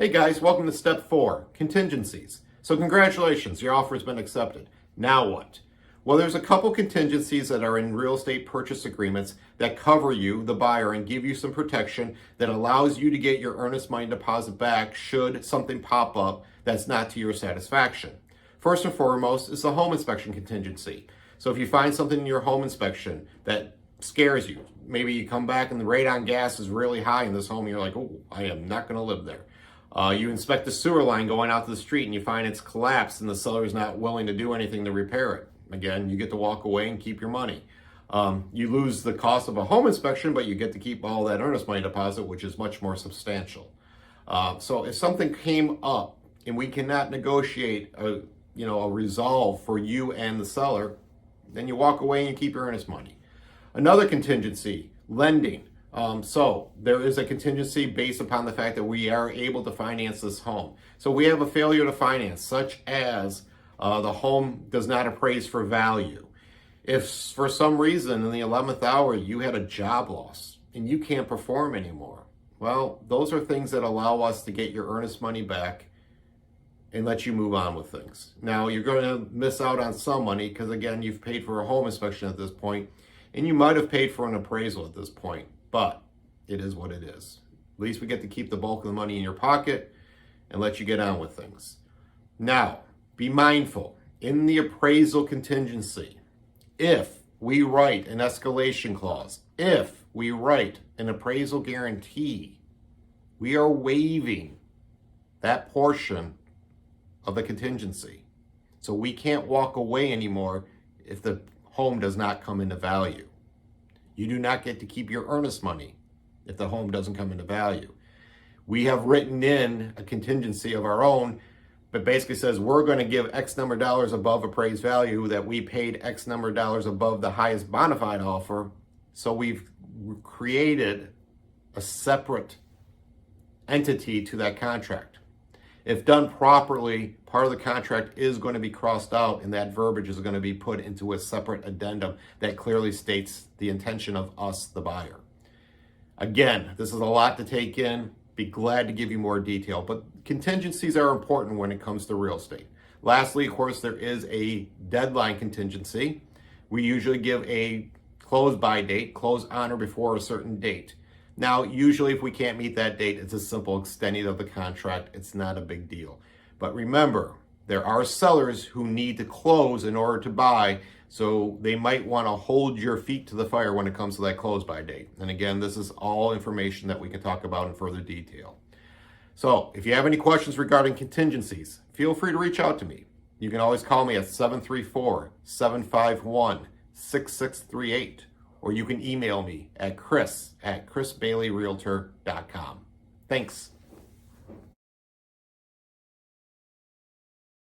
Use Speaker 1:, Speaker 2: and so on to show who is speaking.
Speaker 1: Hey guys, welcome to step 4, contingencies. So congratulations, your offer has been accepted. Now what? Well, there's a couple contingencies that are in real estate purchase agreements that cover you, the buyer, and give you some protection that allows you to get your earnest money deposit back should something pop up that's not to your satisfaction. First and foremost is the home inspection contingency. So if you find something in your home inspection that scares you, maybe you come back and the rate on gas is really high in this home and you're like, oh, I am not going to live there. You inspect the sewer line going out to the street and you find it's collapsed and the seller is not willing to do anything to repair it. Again, you get to walk away and keep your money. You lose the cost of a home inspection, but you get to keep all that earnest money deposit, which is much more substantial. So if something came up and we cannot negotiate a resolve for you and the seller, then you walk away and you keep your earnest money. Another contingency, lending. So there is a contingency based upon the fact that we are able to finance this home. So we have a failure to finance, such as the home does not appraise for value. If for some reason in the 11th hour you had a job loss and you can't perform anymore, well, those are things that allow us to get your earnest money back and let you move on with things. Now, you're going to miss out on some money because, again, you've paid for a home inspection at this point, and you might have paid for an appraisal at this point. But it is what it is. At least we get to keep the bulk of the money in your pocket and let you get on with things. Now, be mindful, in the appraisal contingency, if we write an escalation clause, if we write an appraisal guarantee, we are waiving that portion of the contingency. So we can't walk away anymore if the home does not come into value. You do not get to keep your earnest money if the home doesn't come into value. We have written in a contingency of our own, but basically says we're going to give X number of dollars above appraised value, that we paid X number of dollars above the highest bona fide offer. So we've created a separate entity to that contract. If done properly, part of the contract is going to be crossed out and that verbiage is going to be put into a separate addendum that clearly states the intention of us, the buyer. Again, this is a lot to take in. Be glad to give you more detail, but contingencies are important when it comes to real estate. Lastly, of course, there is a deadline contingency. We usually give a close by date, close on or before a certain date. Now, usually if we can't meet that date, it's a simple extending of the contract. It's not a big deal. But remember, there are sellers who need to close in order to buy, so they might want to hold your feet to the fire when it comes to that close by date. And again, this is all information that we can talk about in further detail. So if you have any questions regarding contingencies, feel free to reach out to me. You can always call me at 734-751-6638. Or you can email me at chris@chrisbaileyrealtor.com. Thanks.